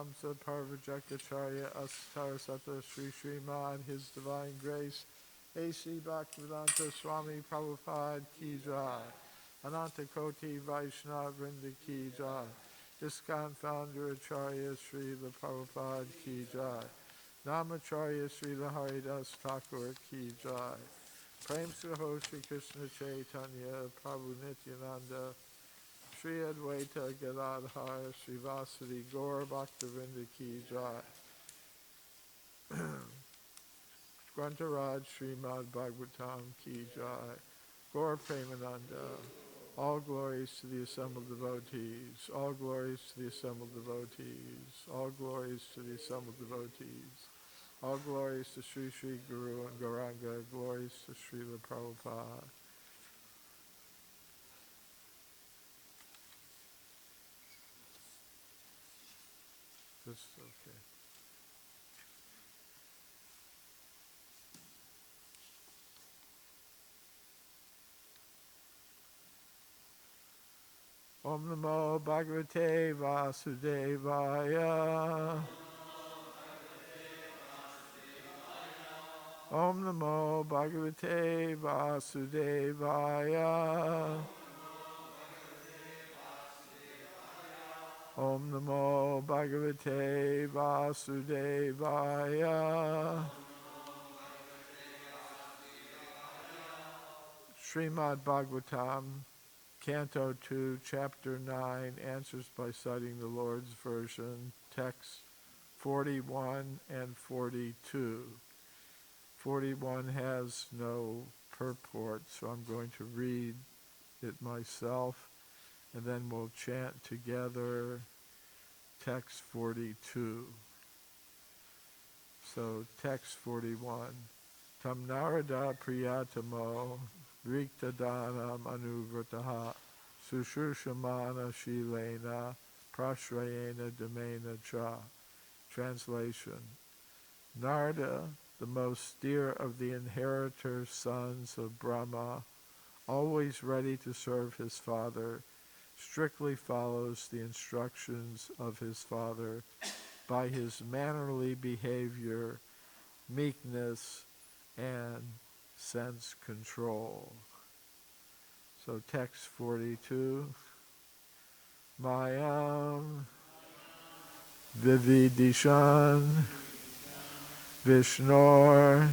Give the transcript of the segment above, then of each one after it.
Paramahamsa Parvajakacharya Astarasata Sri Sriman, His Divine Grace, A.C. Bhaktivedanta Swami Prabhupada Ki Jai, Ananta Koti Vaishnava Vrinda Ki Jai, ISKCON Founder Acharya Srila Prabhupada Ki Jai, Namacharya Srila Haridas Thakur Ki Jai, Prem Saho Sri Krishna Chaitanya Prabhu Nityananda, Sri Advaita Gadadhar Srivasadi Gaur Bhaktivinoda Ki Jai, Grantaraj Srimad Bhagavatam Ki Jai, Gaur Premananda. All glories to the assembled devotees, all glories to the assembled devotees, all glories to the assembled devotees, all glories to Sri Sri Guru and Gauranga, glories to Srila Prabhupada. This is okay. Om Namo Bhagavate Vasudevaya. Om Namo Bhagavate Vasudevaya. Om Namo Bhagavate Vasudevaya. Srimad Bhagavatam, Canto 2, Chapter 9, answers by citing the Lord's version, texts 41 and 42. 41 has no purport, so I'm going to read it myself, and then we'll chant together text 42. So text 41. Tam narada priyatamo rikta danam anuvrataha sushushamana shilena prashrayena damena cha. Translation. Narada, the most dear of the inheritor sons of Brahma, always ready to serve his father, strictly follows the instructions of his father by his mannerly behavior, meekness, and sense control. So text 42. Mayam Vividishan Vishnor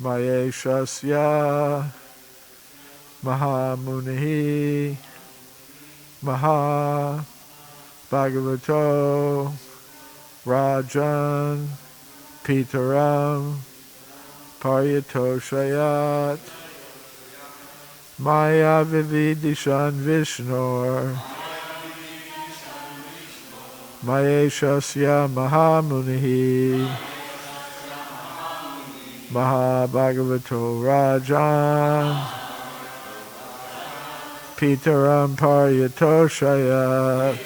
Mayeshasya Mahamunihi Maha Bhagavato Rajan Pitaram Paryatoshayat Maya Vividishan Vishnor Mayeshasya Mahamunihi Mahabhagavato Rajan Pitaram Paryatoshayat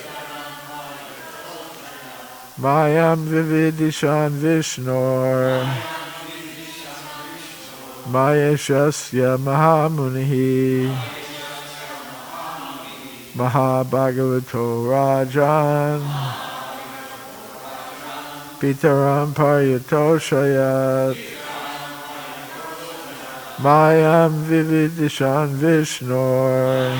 Mayam Vividishan Vishnor Mayeshasya Mahamunihi Mahabhagavato Rajan Pitaram Paryatoshayat Mayam Vividishan Vishnor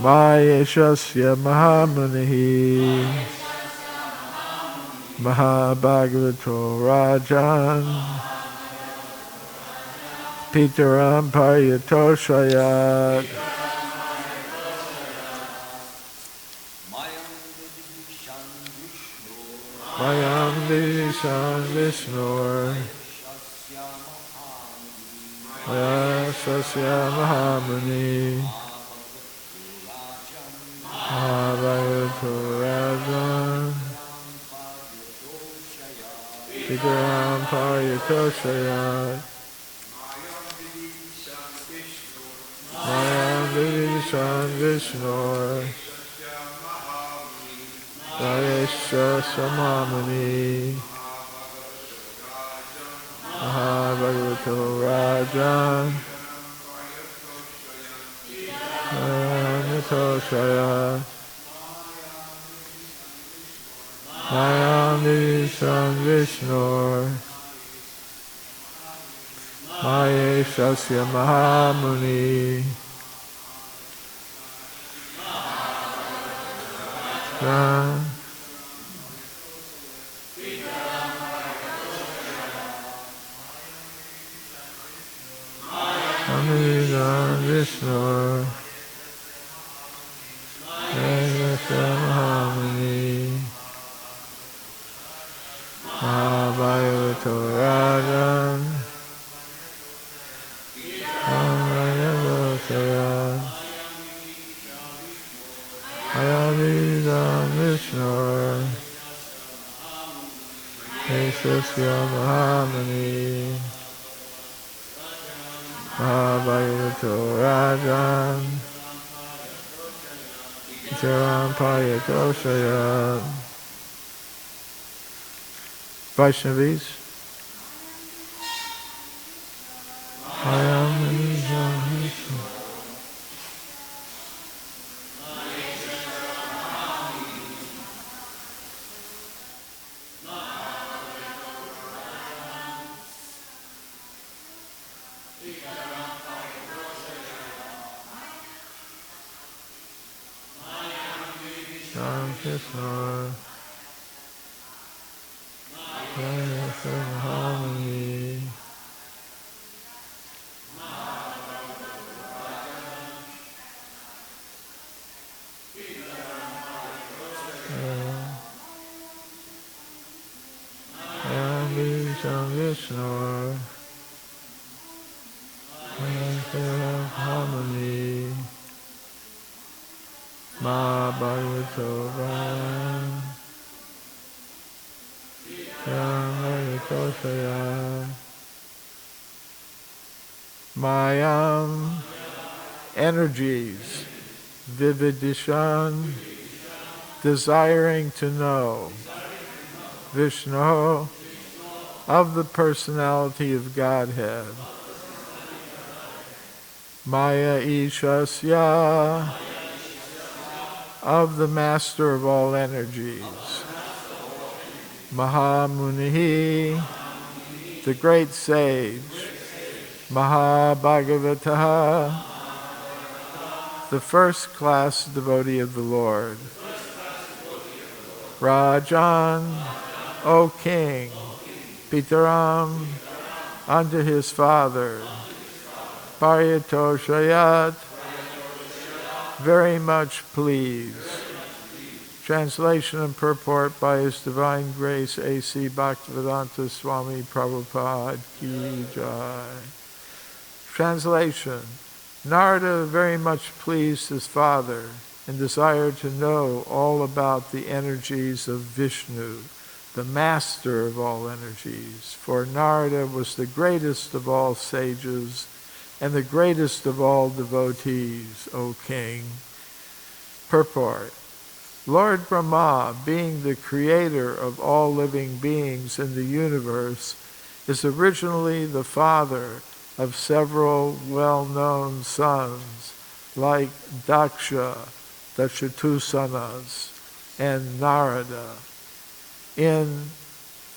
Mayeshasya Mahamunihi Mahabhagavato Rajan Pitaram Paryatoshayat Mayam Vividishan Vishnor Mayeshasya Mahamuni Mahabhagavato Rajan Pitaram Paryatoshayat Mayam Vividishan Vishnor Mayeshasya Mahamuni Mahabhagavato Rajan Paryatoshayat Mayam Sam Vishnur Maya Shasya Mahamuni Amida Vishnu Mahamuni Mahabhayavato Rajan Amayavotaran Ayamida Vishnu Esasya Mahamuni Mahabhayavato Rajan Jarampayatoshaya. Vaishnavis, I am Vishnu. Harmony, Mahabhayavato Rajan Mayam energies, Vividishan, desiring to know, Vishnu, of the personality of Godhead, Maya Ishasya, of the master of all energies, Mahamunihi, the great sage, Mahabhagavata, the first class devotee of the Lord, Rajan, O king, Pitaram, unto his father, Paryatoshayat, very much pleased. Translation and purport by His Divine Grace A.C. Bhaktivedanta Swami Prabhupada Ki Jai. Translation. Narada very much pleased his father and desired to know all about the energies of Vishnu, the master of all energies. For Narada was the greatest of all sages and the greatest of all devotees, O king. Purport. Lord Brahma, being the creator of all living beings in the universe, is originally the father of several well-known sons, like Daksha, the Chatusanas, and Narada. In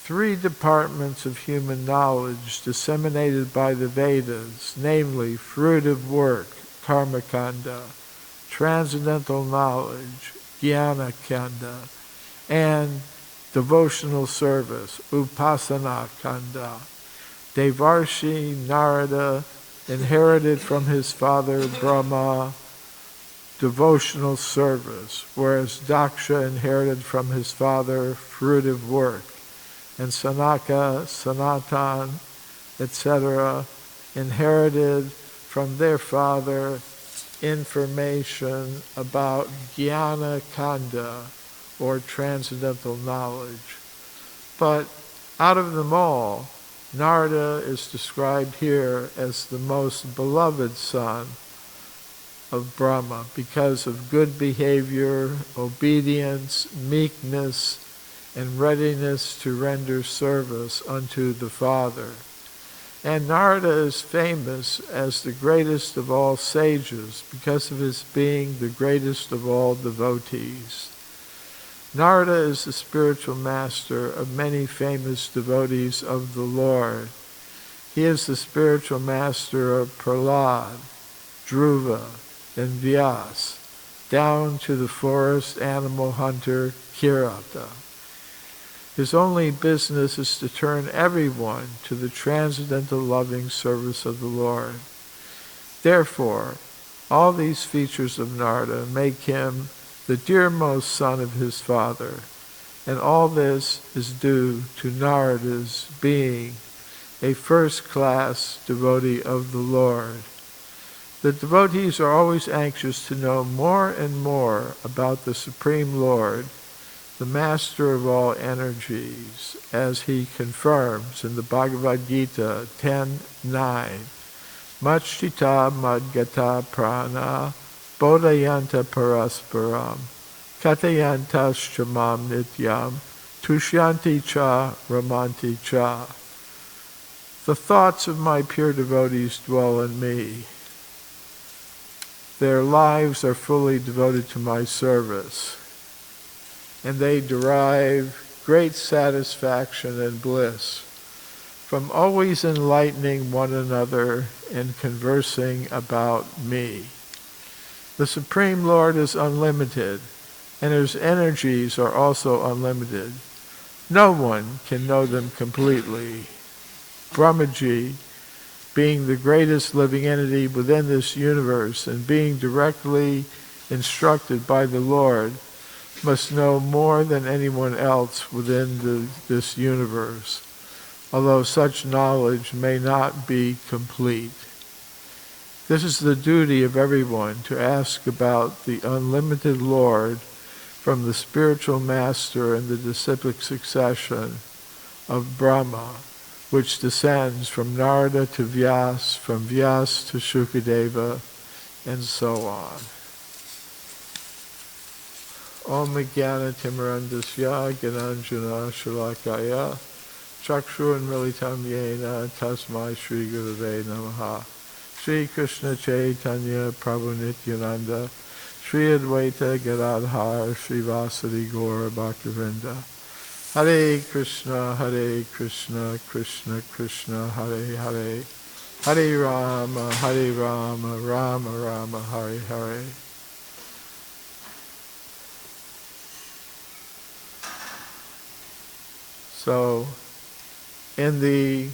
3 departments of human knowledge disseminated by the Vedas, namely fruitive work, Karmakanda, transcendental knowledge, Jnana Kanda, and devotional service, Upasana Kanda. Devarshi Narada inherited from his father Brahma devotional service, whereas Daksha inherited from his father fruitive work, and Sanaka, Sanatan, etc., inherited from their father information about Jnana Kanda, or transcendental knowledge. But out of them all, Narada is described here as the most beloved son of Brahma because of good behavior, obedience, meekness, and readiness to render service unto the Father. And Narada is famous as the greatest of all sages because of his being the greatest of all devotees. Narada is the spiritual master of many famous devotees of the Lord. He is the spiritual master of Prahlad, Dhruva, and Vyas, down to the forest animal hunter Kirata. His only business is to turn everyone to the transcendental loving service of the Lord. Therefore, all these features of Narada make him the dearmost son of his father, and all this is due to Narada's being a first-class devotee of the Lord. The devotees are always anxious to know more and more about the Supreme Lord, the master of all energies, as he confirms in the Bhagavad Gita 10:9. Machchita madgata prana bodhayanta parasparam katayantascha mam nityam tushyanti cha ramanti cha. The thoughts of my pure devotees dwell in me. Their lives are fully devoted to my service, and they derive great satisfaction and bliss from always enlightening one another and conversing about me. The Supreme Lord is unlimited, and his energies are also unlimited. No one can know them completely. Brahmaji, being the greatest living entity within this universe and being directly instructed by the Lord, must know more than anyone else within this universe, although such knowledge may not be complete. This is the duty of everyone, to ask about the unlimited Lord from the spiritual master and the disciplic succession of Brahma, which descends from Narada to Vyas, from Vyas to Shukadeva, and so on. Om Jnana Timirandasya Gyananjana Shalakaya Chakshur Militam Yena Tasmai Shri Gurave Namaha. Shri Krishna Chaitanya Prabhu Nityananda Shri Advaita Gadadhar Shri Vasadi Gaura Bhaktivinoda. Hare Krishna, Krishna Krishna, Hare Hare, Hare Rama, Rama Rama, Hare Hare. So, in the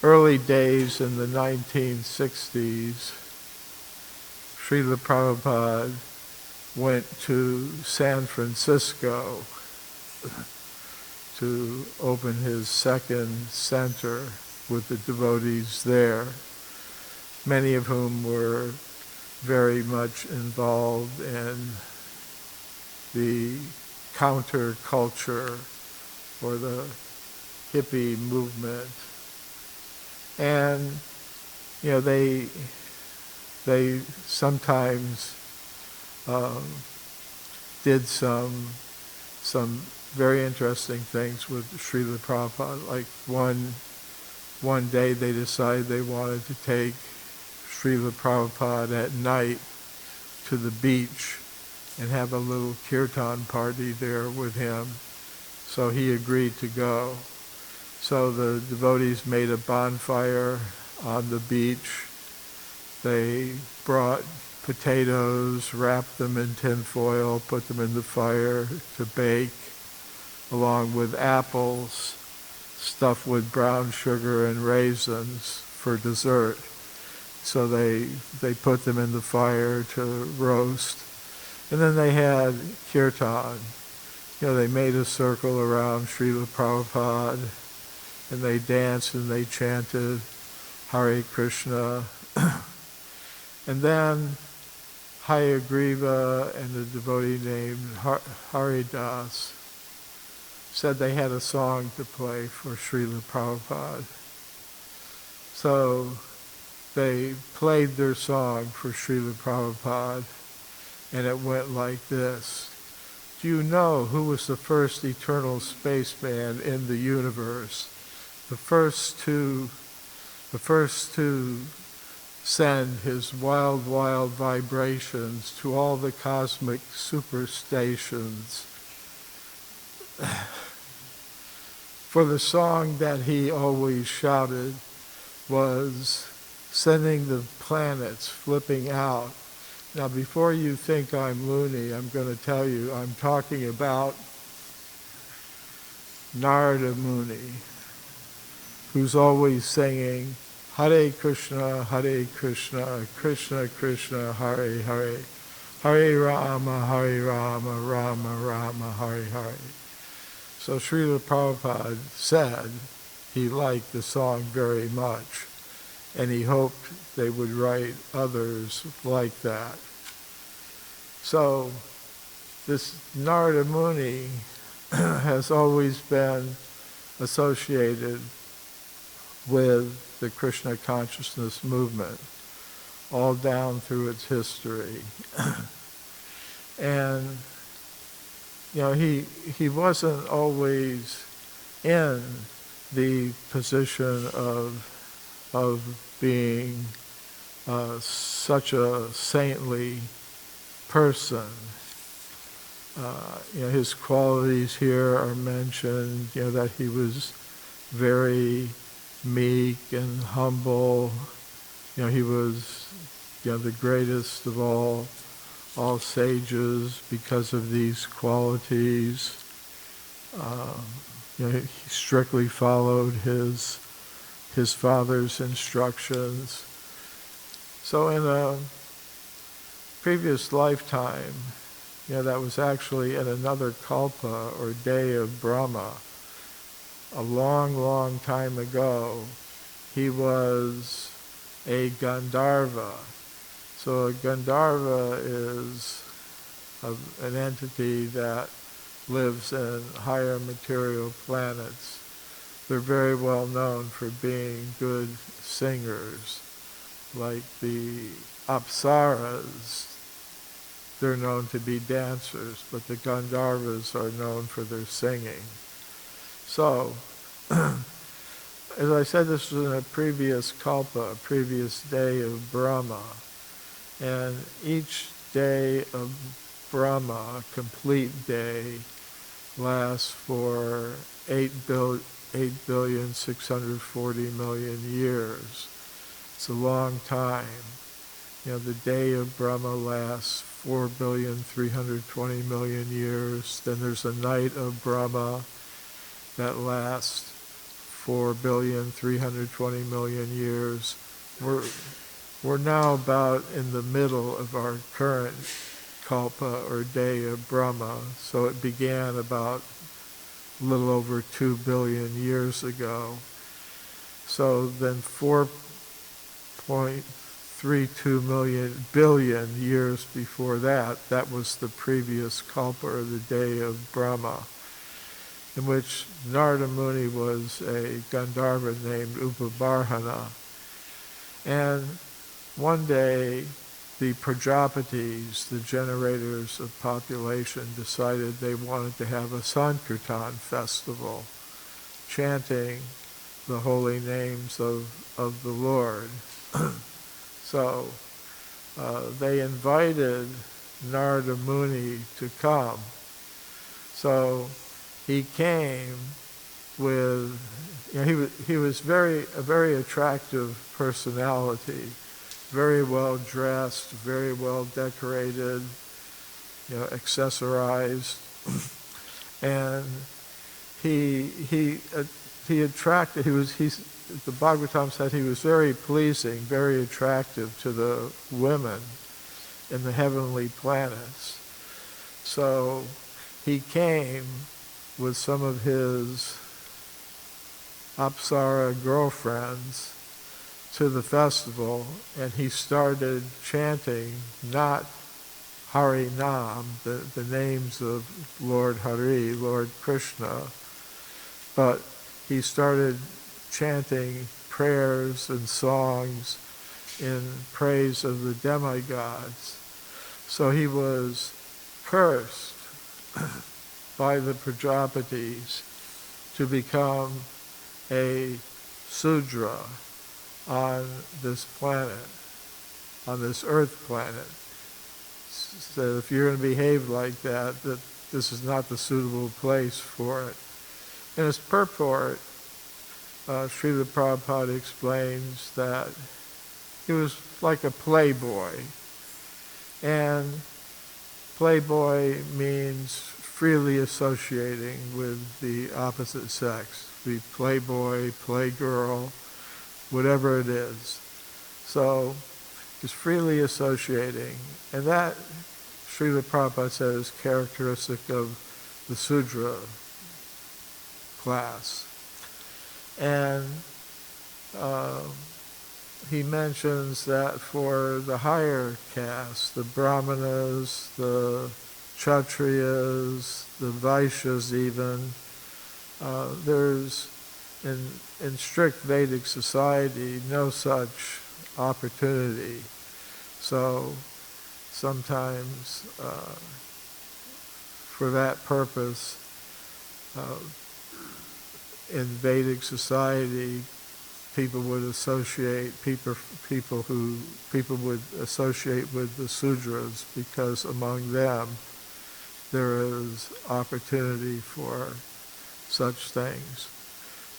early days in the 1960s, Srila Prabhupada went to San Francisco to open his second center with the devotees there, many of whom were very much involved in the counterculture or the hippie movement. And, you know, they sometimes did some very interesting things with Srila Prabhupada. Like one day they decided they wanted to take Srila Prabhupada at night to the beach and have a little kirtan party there with him. So he agreed to go. So the devotees made a bonfire on the beach. They brought potatoes, wrapped them in tin foil, put them in the fire to bake, along with apples stuffed with brown sugar and raisins for dessert. So they put them in the fire to roast. And then they had kirtan. You know, they made a circle around Srila Prabhupada, and they danced and they chanted Hare Krishna. And then Hayagriva and a devotee named Haridas said they had a song to play for Srila Prabhupada. So they played their song for Srila Prabhupada, and it went like this. Do you know who was the first eternal spaceman in the universe? The first to send his wild, wild vibrations to all the cosmic superstations. for the song that he always shouted was sending the planets flipping out. Now, before you think I'm loony, I'm going to tell you I'm talking about Narada Muni, who's always singing Hare Krishna, Krishna Krishna, Hare Hare, Hare Rama, Rama Rama, Hare Hare. So Srila Prabhupada said he liked the song very much, and he hoped they would write others like that. So this Narada Muni has always been associated with the Krishna consciousness movement, all down through its history. And, you know, he wasn't always in the position of being such a saintly person. You know, his qualities here are mentioned, you know, that he was very meek and humble. You know, he was, you know, the greatest of all sages because of these qualities. You know, he strictly followed his father's instructions. So in a previous lifetime, you know, that was actually in another kalpa or day of Brahma, a long, long time ago, he was a Gandharva. So a Gandharva is an entity that lives in higher material planets. They're very well known for being good singers. Like the Apsaras, they're known to be dancers, but the Gandharvas are known for their singing. So, as I said, this was in a previous kalpa, a previous day of Brahma. And each day of Brahma, a complete day, lasts for 8,640,000,000 years. It's a long time. You know, the day of Brahma lasts 4,320,000,000 years. Then there's a night of Brahma that lasts 4,320,000,000 years. We're now about in the middle of our current kalpa or day of Brahma. So it began about a little over 2 billion years ago. So then 4.32 billion years before that, that was the previous kalpa or the day of Brahma, in which Narada Muni was a Gandharva named Upabarhana. And one day, the Prajapatis, the generators of population, decided they wanted to have a Sankirtan festival, chanting the holy names of the Lord. So they invited Narada Muni to come. So he came with, you know, he was a very attractive personality, very well dressed, very well decorated, you know, accessorized, and the Bhagavatam said he was very pleasing, very attractive to the women in the heavenly planets. So he came with some of his Apsara girlfriends to the festival, and he started chanting not Hari Nam, the names of Lord Hari, Lord Krishna, but he started chanting prayers and songs in praise of the demigods. So he was cursed by the Prajapatis to become a Sudra on this planet, on this earth planet. So if you're going to behave like that, this is not the suitable place for it. In his purport, Srila Prabhupada explains that he was like a playboy, and playboy means freely associating with the opposite sex. Be playboy, playgirl, whatever it is. So he's freely associating, and that Srila Prabhupada said is characteristic of the Sudra class. And he mentions that for the higher castes, the Brahmanas, the Kshatriyas, the Vaishyas even, there's, in strict Vedic society, no such opportunity. So sometimes for that purpose, in Vedic society, people would associate people would associate with the Sudras, because among them there is opportunity for such things.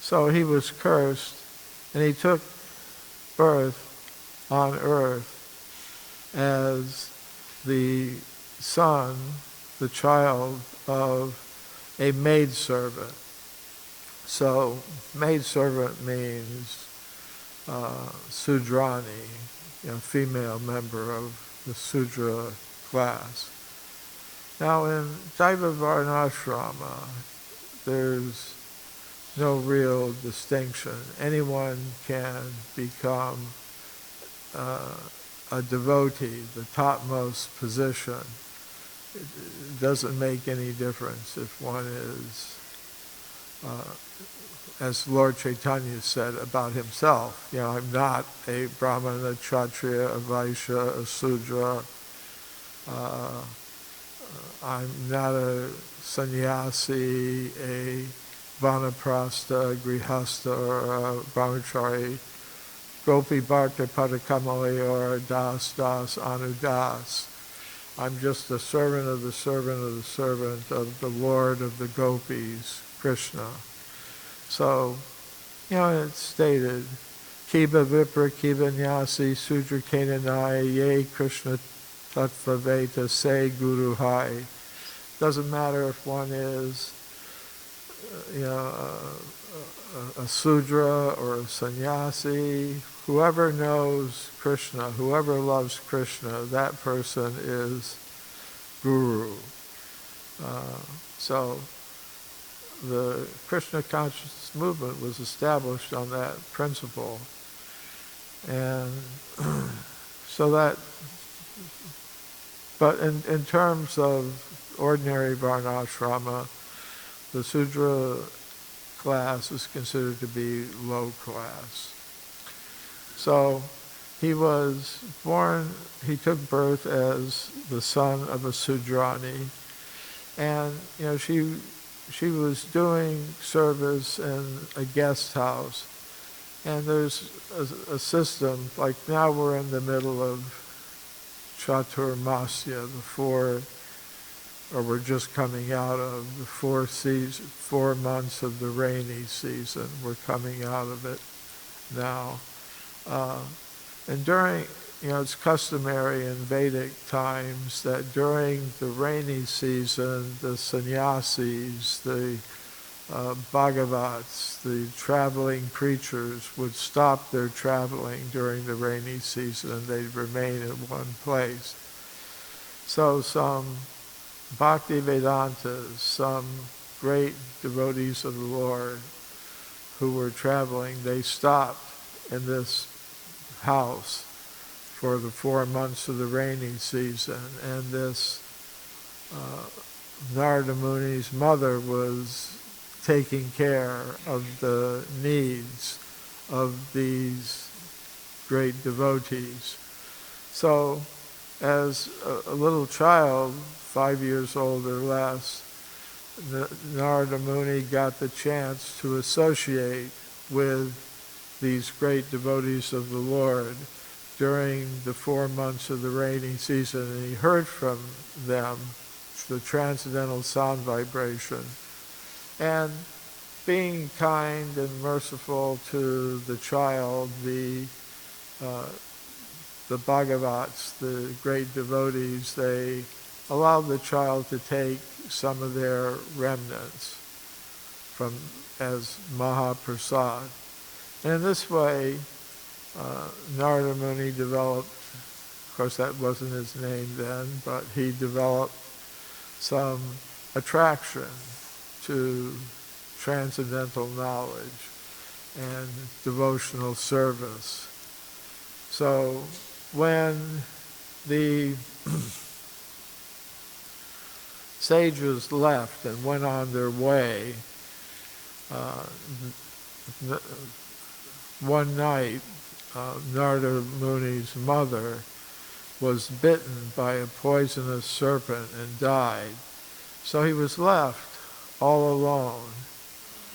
So he was cursed, and he took birth on earth as the son, the child of a maidservant. So maidservant means Sudrani, female member of the Sudra class. Now in Daiva Varnashrama, there's no real distinction. Anyone can become a devotee, the topmost position. It doesn't make any difference if one is, as Lord Chaitanya said about himself, I'm not a Brahmana, a Kshatriya, a Vaishya, a Sudra. I'm not a sannyasi, a vanaprastha, a grihastha, or a brahmachari, gopi bharta padakamali, or a das anudas. I'm just a servant of the servant of the servant of the Lord of the gopis, Krishna. So, it's stated, Kiba Vipra Kiba Nyasi Sudra Kenanaya Ye Krishna Tattva Veta Se Guru Hai. Doesn't matter if one is, a Sudra or a sannyasi. Whoever knows Krishna, whoever loves Krishna, that person is Guru. So the Krishna consciousness movement was established on that principle. And so that, but in terms of ordinary Varnashrama, the Sudra class is considered to be low class. So he was born, he took birth as the son of a Sudrani, and she was doing service in a guest house, and there's a system, like now we're in the middle of Chaturmasya, or we're just coming out of the 4 months of the rainy season. We're coming out of it now. And during, it's customary in Vedic times that during the rainy season, the sannyasis, the Bhagavats, the traveling preachers would stop their traveling during the rainy season and they'd remain in one place. So some Bhakti Vedantas, some great devotees of the Lord who were traveling, they stopped in this house for the 4 months of the rainy season, and this Narada Muni's mother was taking care of the needs of these great devotees. So as a little child, 5 years old or less, Narada Muni got the chance to associate with these great devotees of the Lord during the 4 months of the rainy season, and he heard from them the transcendental sound vibration. And being kind and merciful to the child, the Bhagavats, the great devotees, they allowed the child to take some of their remnants from as Mahaprasad. And in this way, Narada Muni developed, of course that wasn't his name then, but he developed some attraction to transcendental knowledge and devotional service. So when the sages left and went on their way, one night Narada Muni's mother was bitten by a poisonous serpent and died. So he was left all alone,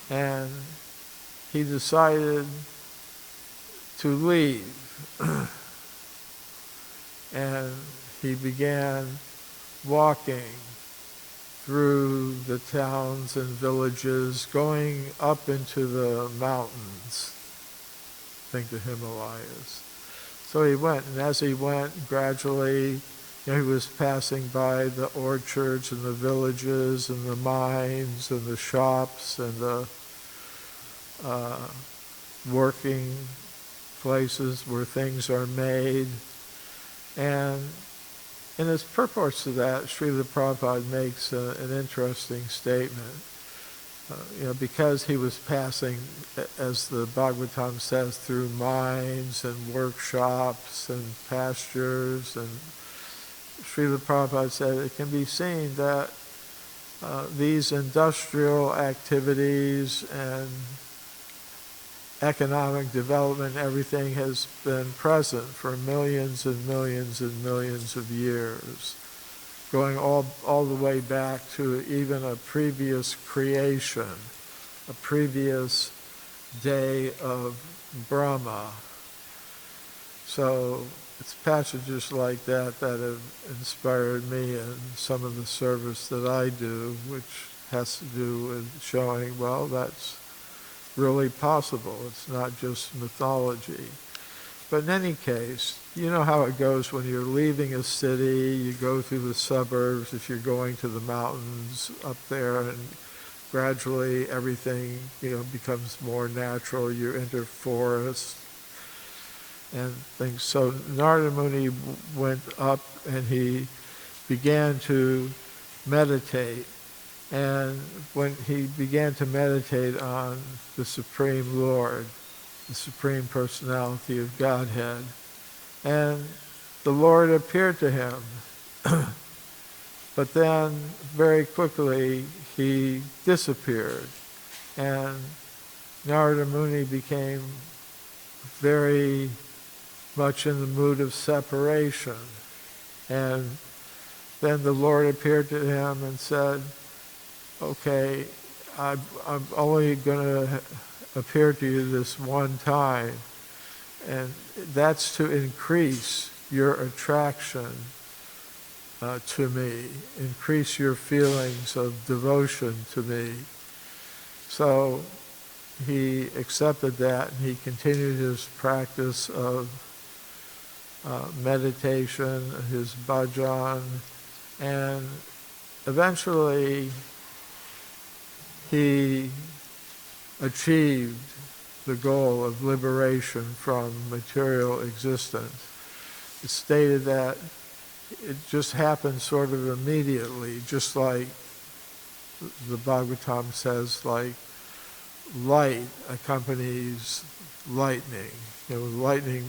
and he decided to leave. And he began walking through the towns and villages, going up into the mountains, I think the Himalayas. So he went, and as he went, gradually, he was passing by the orchards and the villages and the mines and the shops and the working places where things are made. And in his purports to that, Srila Prabhupada makes an interesting statement. Because he was passing, as the Bhagavatam says, through mines and workshops and pastures, and Srila Prabhupada said it can be seen that these industrial activities and economic development, everything has been present for millions and millions and millions of years, going all the way back to even a previous creation, a previous day of Brahma. So it's passages like that that have inspired me in some of the service that I do, which has to do with showing, well, that's really possible. It's not just mythology. But in any case, you know how it goes when you're leaving a city, you go through the suburbs, if you're going to the mountains up there, and gradually everything, becomes more natural. You enter forests and things. So Narada Muni went up and he began to meditate. And when he began to meditate on the Supreme Lord, the Supreme Personality of Godhead, and the Lord appeared to him. But then, very quickly, he disappeared. And Narada Muni became very much in the mood of separation. And then the Lord appeared to him and said, okay, I'm only going to appear to you this one time, and that's to increase your attraction to me, increase your feelings of devotion to me. So he accepted that, and he continued his practice of meditation, his bhajan, and eventually he achieved the goal of liberation from material existence. It's stated that it just happened sort of immediately, just like the Bhagavatam says, like light accompanies lightning. Lightning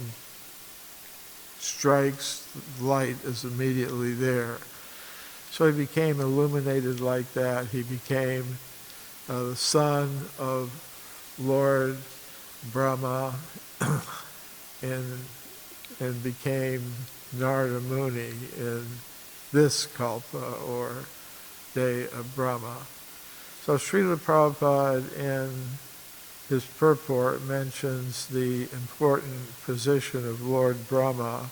strikes, light is immediately there. So he became illuminated like that. He became the son of Lord Brahma and became Narada Muni in this kalpa, or day of Brahma. So Srila Prabhupada in his purport mentions the important position of Lord Brahma,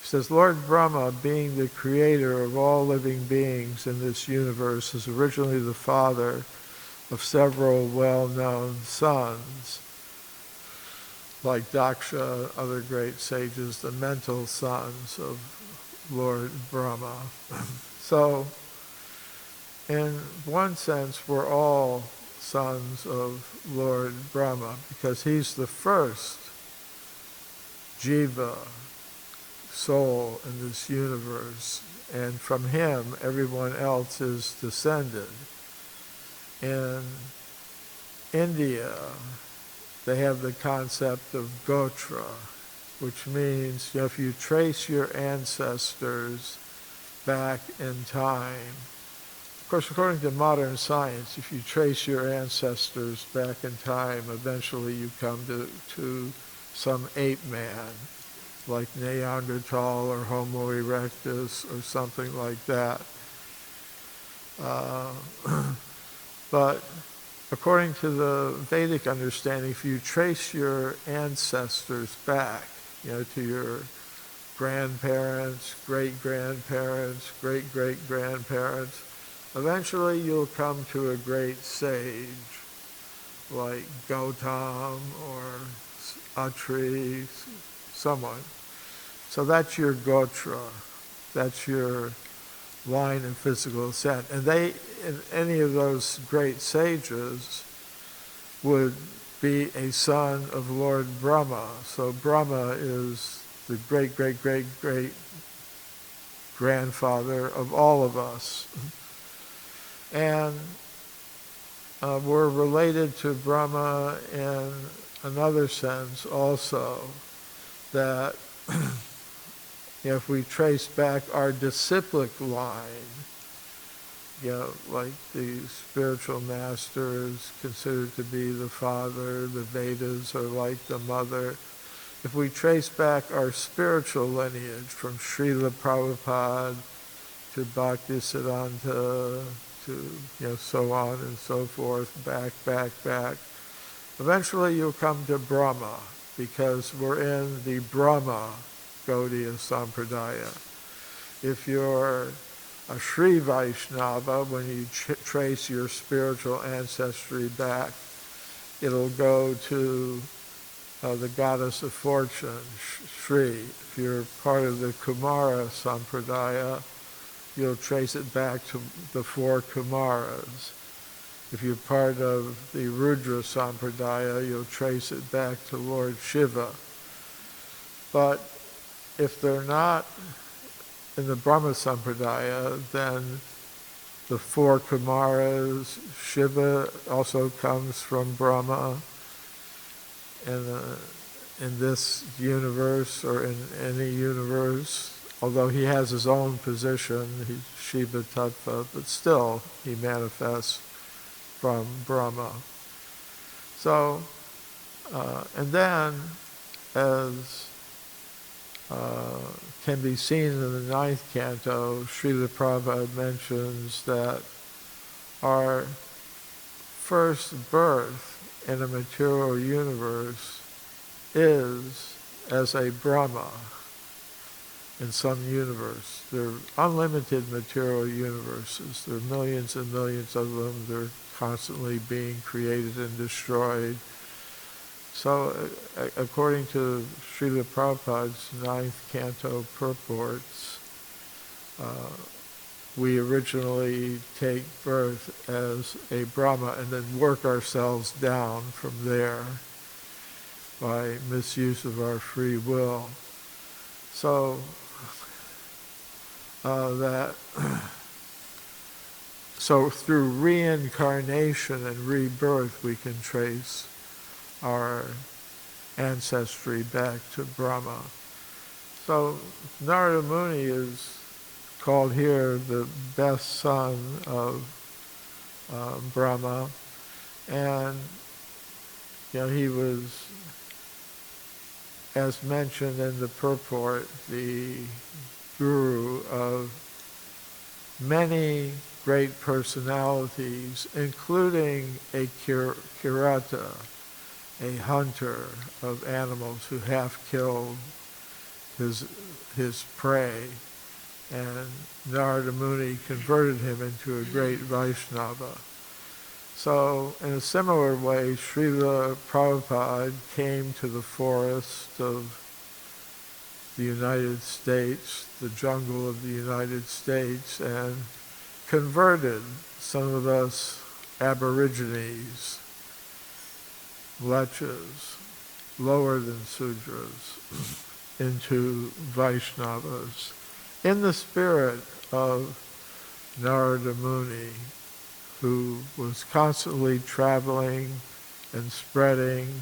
He says, Lord Brahma, being the creator of all living beings in this universe, is originally the father of several well-known sons, like Daksha, other great sages, the mental sons of Lord Brahma. So, in one sense, we're all sons of Lord Brahma, because he's the first jiva, soul in this universe, and from him everyone else is descended. In India, they have the concept of Gotra, which means if you trace your ancestors back in time, of course, according to modern science, if you trace your ancestors back in time, eventually you come to some ape man, like Neanderthal or Homo erectus or something like that. But according to the Vedic understanding, if you trace your ancestors back, to your grandparents, great-grandparents, great-great-grandparents, eventually you'll come to a great sage, like Gautam or Atri, someone. So that's your Gotra, that's your line of physical ascent. And any of those great sages would be a son of Lord Brahma. So Brahma is the great grandfather of all of us. And we're related to Brahma in another sense also, that if we trace back our disciplic line, like the spiritual master is considered to be the father, the Vedas are like the mother. If we trace back our spiritual lineage from Srila Prabhupada to Bhaktisiddhanta to so on and so forth, back, eventually you'll come to Brahma, because we're in the Brahma Gaudiya Sampradaya. If you're a Sri Vaishnava, when you trace your spiritual ancestry back, it'll go to the goddess of fortune, Sri. If you're part of the Kumara Sampradaya, you'll trace it back to the four Kumaras. If you're part of the Rudra Sampradaya, you'll trace it back to Lord Shiva. But if they're not in the Brahma Sampradaya, then the four Kumaras, Shiva also comes from Brahma. And in this universe, or in any universe, although he has his own position, he's Shiva Tattva, but still he manifests from Brahma. So, and then, as can be seen in the 9th canto, Srila Prabhupada mentions that our first birth in a material universe is as a Brahma in some universe. There are unlimited material universes. There are millions and millions of them. They're constantly being created and destroyed. So, according to Srila Prabhupada's 9th canto purports, we originally take birth as a Brahma and then work ourselves down from there by misuse of our free will. So, so through reincarnation and rebirth, we can trace our ancestry back to Brahma. So Narada Muni is called here the best son of Brahma, and he was, as mentioned in the purport, the guru of many great personalities, including a Kirata, a hunter of animals who half killed his prey, and Narada Muni converted him into a great Vaishnava. So in a similar way, Srila Prabhupada came to the forest of the United States, the jungle of the United States, and converted some of us Aborigines, lechas, lower than Sudras, into Vaishnavas, in the spirit of Narada Muni, who was constantly traveling and spreading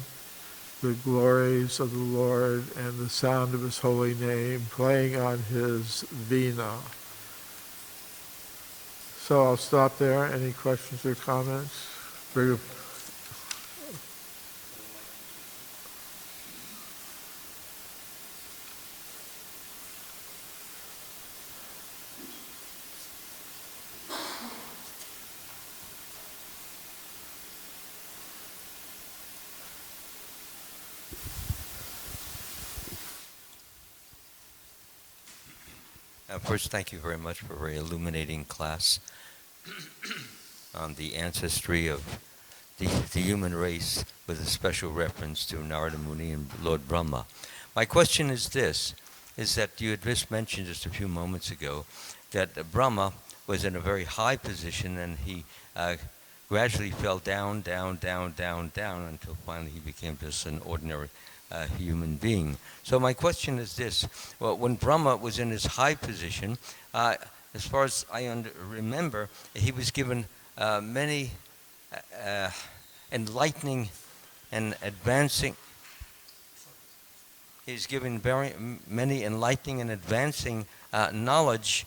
the glories of the Lord and the sound of his holy name, playing on his veena. So I'll stop there. Any questions or comments? First, thank you very much for a very illuminating class on the ancestry of the human race, with a special reference to Narada Muni and Lord Brahma. My question is this, is that you had just mentioned just a few moments ago that Brahma was in a very high position, and he gradually fell down, down, down, down, down, until finally he became just an ordinary human being. So my question is this: well, when Brahma was in his high position, as far as I remember, he was given many enlightening and advancing. He's given very many enlightening and advancing knowledge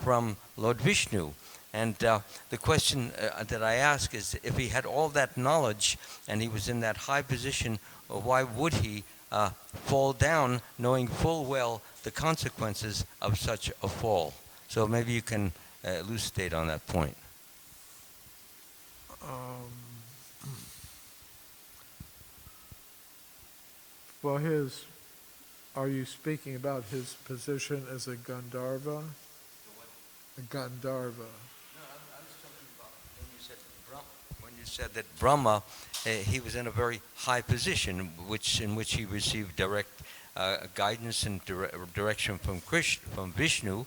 from Lord Vishnu. And the question that I ask is, if he had all that knowledge and he was in that high position, why would he fall down, knowing full well the consequences of such a fall? So maybe you can elucidate on that point. Well, are you speaking about his position as a Gandharva? A Gandharva. No, I was talking about when you said that Brahma, he was in a very high position, in which he received direct guidance and direction from Vishnu,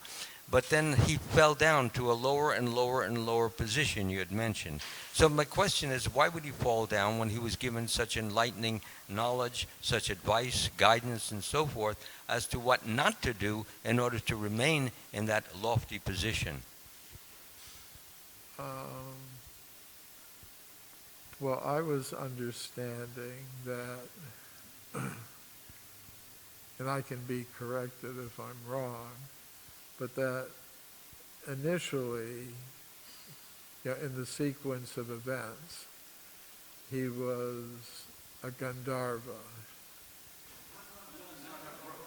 but then he fell down to a lower and lower and lower position you had mentioned. So my question is, why would he fall down when he was given such enlightening knowledge, such advice, guidance, and so forth, as to what not to do in order to remain in that lofty position? Well, I was understanding that, and I can be corrected if I'm wrong, but that initially, in the sequence of events, he was a Gandharva.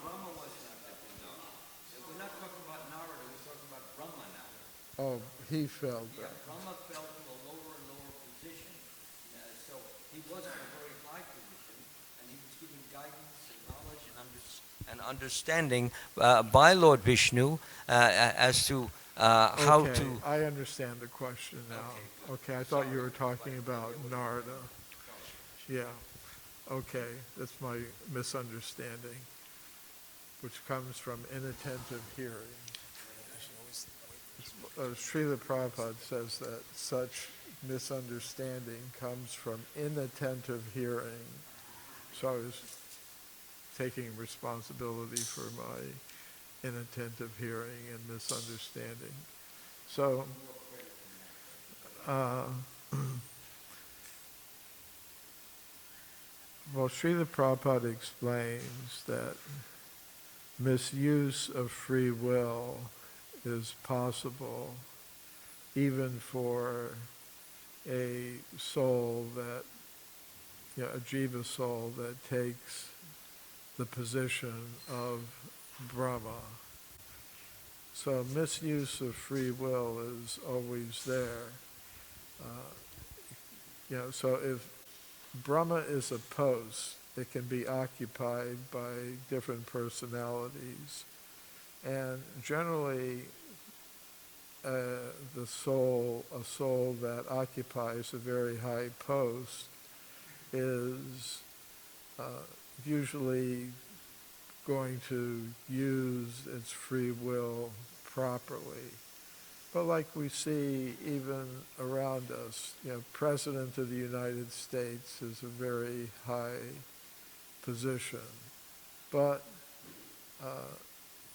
Brahma wasn't a Gandharva. We're not talking about Narada, we're talking about Brahma now. Oh, he fell down. Yeah, Brahma fell to a lower and lower position. So he wasn't in a very high position, and he was given guidance and knowledge and understanding by Lord Vishnu as to how to... I understand the question now. Okay, I thought you were talking about Narada. Yeah. Okay, that's my misunderstanding, which comes from inattentive hearing. Srila Prabhupada says that such misunderstanding comes from inattentive hearing. So I was taking responsibility for my inattentive hearing and misunderstanding. So, well, Srila Prabhupada explains that misuse of free will is possible even for a soul that, a jiva soul that takes the position of Brahma. So misuse of free will is always there. So if Brahma is a post, that can be occupied by different personalities. And generally, a soul that occupies a very high post is usually going to use its free will properly. But like we see even around us, President of the United States is a very high position. But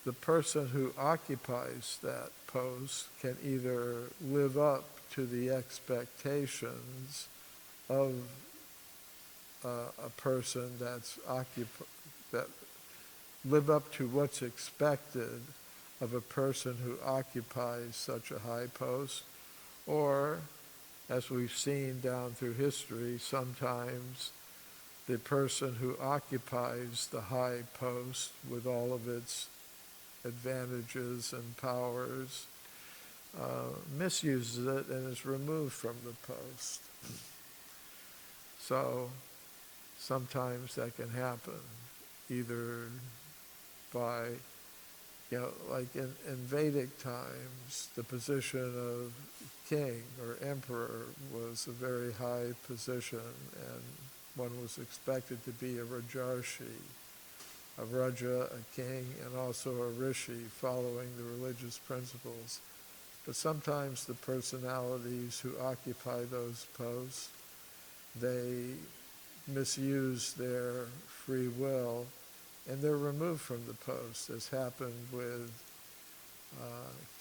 the person who occupies that post can either live up to the expectations of a person that live up to what's expected of a person who occupies such a high post, or, as we've seen down through history, sometimes the person who occupies the high post with all of its advantages and powers misuses it and is removed from the post. So sometimes that can happen, either by, like in Vedic times, the position of king or emperor was a very high position, and one was expected to be a Rajarshi, a Raja, a king, and also a Rishi, following the religious principles. But sometimes the personalities who occupy those posts, they misuse their free will, and they're removed from the post, as happened with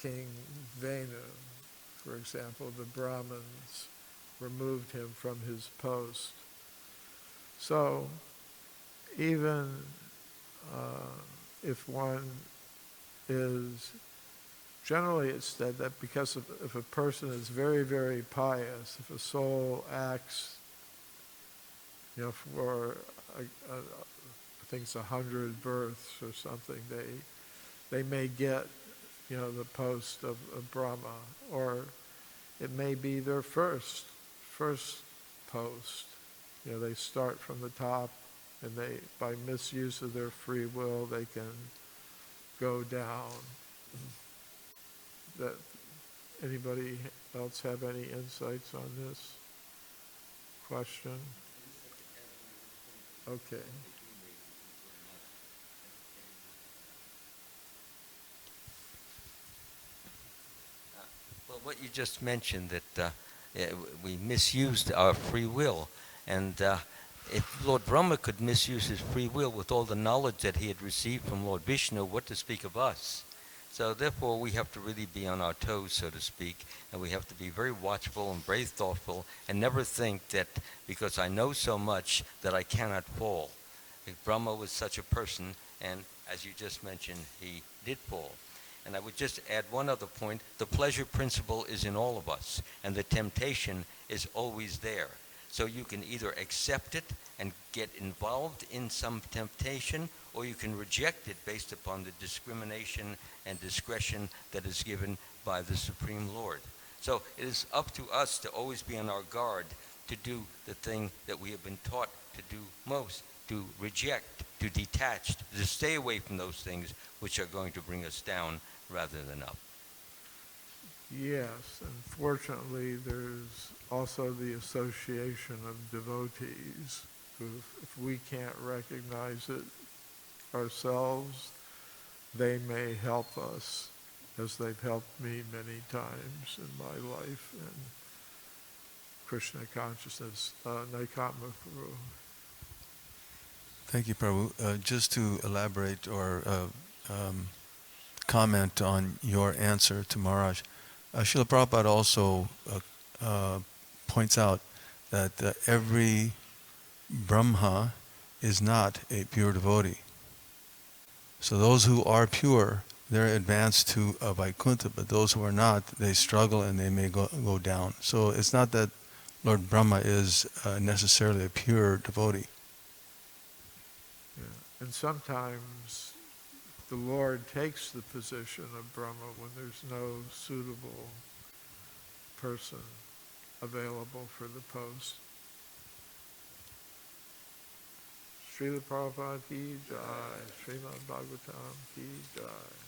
King Venu. For example, the Brahmins removed him from his post. So even if one is, generally it's said that because if a person is very, very pious, if a soul acts, for I think it's 100 births or something, they may get, the post of Brahma, or it may be their first post. They start from the top, and they, by misuse of their free will, they can go down. That anybody else have any insights on this question? Okay. Well, what you just mentioned, that we misused our free will, and if Lord Brahma could misuse his free will with all the knowledge that he had received from Lord Vishnu, what to speak of us? So therefore, we have to really be on our toes, so to speak, and we have to be very watchful and very thoughtful, and never think that because I know so much that I cannot fall. If Brahma was such a person, and as you just mentioned, he did fall. And I would just add one other point. The pleasure principle is in all of us, and the temptation is always there. So you can either accept it and get involved in some temptation, or you can reject it based upon the discrimination and discretion that is given by the Supreme Lord. So it is up to us to always be on our guard to do the thing that we have been taught to do most, to reject, to detach, to stay away from those things which are going to bring us down rather than up. Yes, unfortunately, there's also the association of devotees who, if we can't recognize it ourselves, they may help us, as they've helped me many times in my life in Krishna consciousness. Drutakarma Prabhu. Thank you, Prabhu. Just to elaborate or comment on your answer to Maharaj, Srila Prabhupada also points out that every Brahma is not a pure devotee. So those who are pure, they're advanced to Vaikuntha, but those who are not, they struggle and they may go down. So it's not that Lord Brahma is necessarily a pure devotee. Yeah. And sometimes the Lord takes the position of Brahma when there's no suitable person available for the post. Srila Prabhupada ki jai. Srimad Bhagavatam ki jai.